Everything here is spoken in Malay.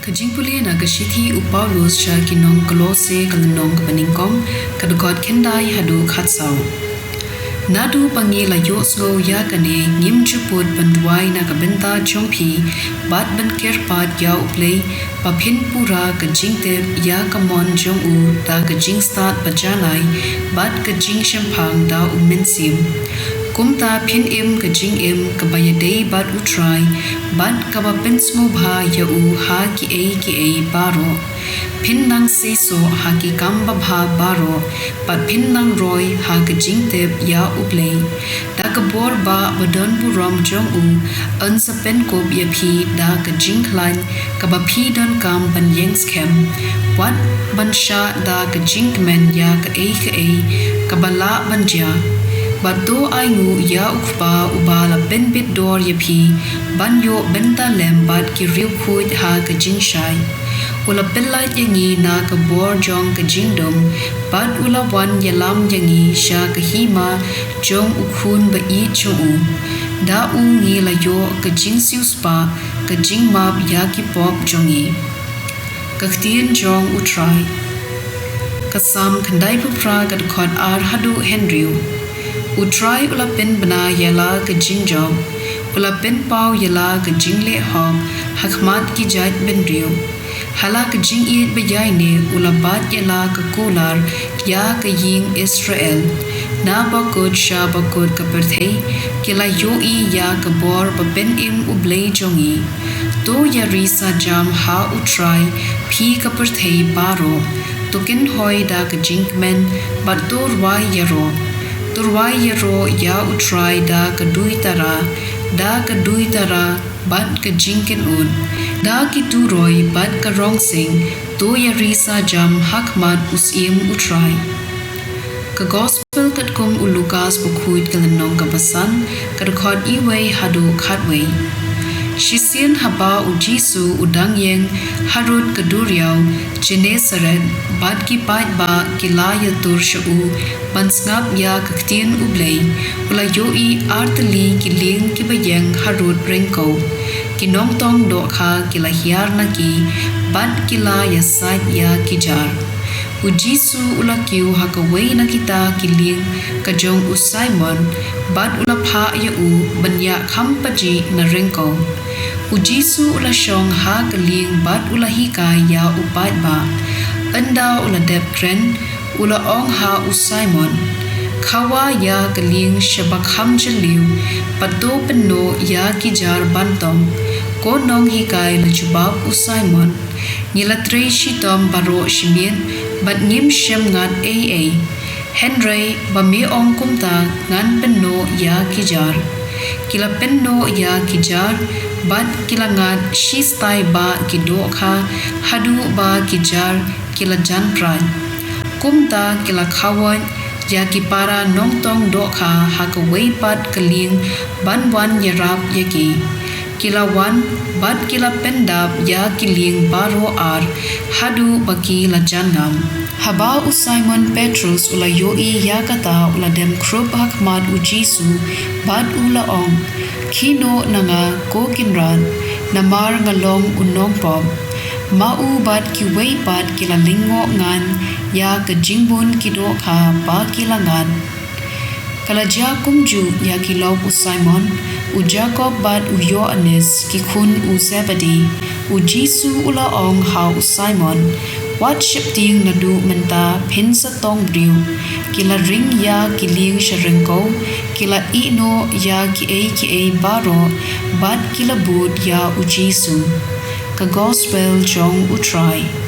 Kajing puli na kashiti Paulus siya kinong Kolose kalanong kapaningkom kadukot kendai hadu khatsau. Nadu pangi la yosgo ya kane ngim chuput banduai na kabenta chongpi bat ban kerpat ya uplay paphin pura kajing tep ya kamon jong u da kajing start bajanai bat kajing shampang da umensim. Kumta phin im kajing im kabayadei bat utrai bat kabapens mo bha ya u ha ki a baro phin nang se so ha ki kamba bha baro pat phin nang roi ha kajing tep ya uplay da kabor ba badon buram jong u an sa pen kop ya phi da kajing klan kabaphi don kam ban yeng scam wat ban sha da kajing men ya ka a kabala banja Bado aingu ya ukba ubala ben bit dor yapi banyo benta lembat ki riu khuit ha ka jingshai ula pelait yangi na ka bor jong ka jingdom bad ula wan yalam yangi sha ka hima jong ukhun ba I chung da u ngi la yo ka jingsiu spa ka jingmap ya ki pop jongi ka ktien jong utrai kasam khandai pupra ka khot ar hadu henryu Utrai ula pen bana yala ke jingjob, ula pen pau yala ke jingle hom, hakmat ki jait ben rio. Hala ke jing iit bejai ne ula bat yala ke kular ya ke ying Israel. Na bakut sha bakut ke perthei, kila yoi ya ke bor baben im ublei jongi. To ya risa jam ha utrai, pi ke perthei baro. Tukin hoi da ke jingmen, bat tur wai yaro. Turwai yaro ya utrai da kadui tara bat ka jingken un da ki turoi bat ka rong sing to ya risa jam hakmat usim utrai ka gospel kat kum ulukas bukhuit kalanong kabasan kadkhot iway hadu khatway Shisian haba ujisu udang yeng harut kaduriaw Genesaret bad ki pat ba kilaya tur shau bansngap ya kaktien ublay ula yoi artali kiling kibayeng harut rengko kinong tong do kha kilahiar na ki bad kilaya sait ya kijar Ujisu ula kiu hakaway na kita kiling kajong Simon bad ula pha ya u banya khampaji na rengko Ujisu ula shong ha kaling bad ula hikay ya upat ba anda ula dep kren ula ong ha Simon kawa ya kaling shabakham jaliw pato peno ya kijar bantong ko nong hikay na jubab Simon nilatre shitom baro shimien bat ngim shem ngat a Henry bami ong kumta ngan peno ya kijar kila peno ya kijar bat kila ngat shistai ba kido kha hadu ba kijar kila jan pran kumta kila khawan ya kipara nongtong do kha hakaway pat kaling banwan yarap yaki kila wan bat kila pendap ya kiling baro ar hadu baki la jangam haba Simon Petrus ula yoi ya kata ula dem krub hakmat ujisu bat ula ong kino nanga ko kinran namar ngalong unong pom mau bat kiway pat kila lingo ngan ya kajingbun kido kha ba kila ngan Kalaja kumju ya kilaw Simon, u Jacob bat u Yohanes kikun u Zebedee, u Jisu ula ong ha Simon, wat shipting nadu menta pinsa tong briu, kila ring ya kiling sharengko, kila ino ya ki a baro, bat kila bud ya u Jisu. Ka gospel jong utrai.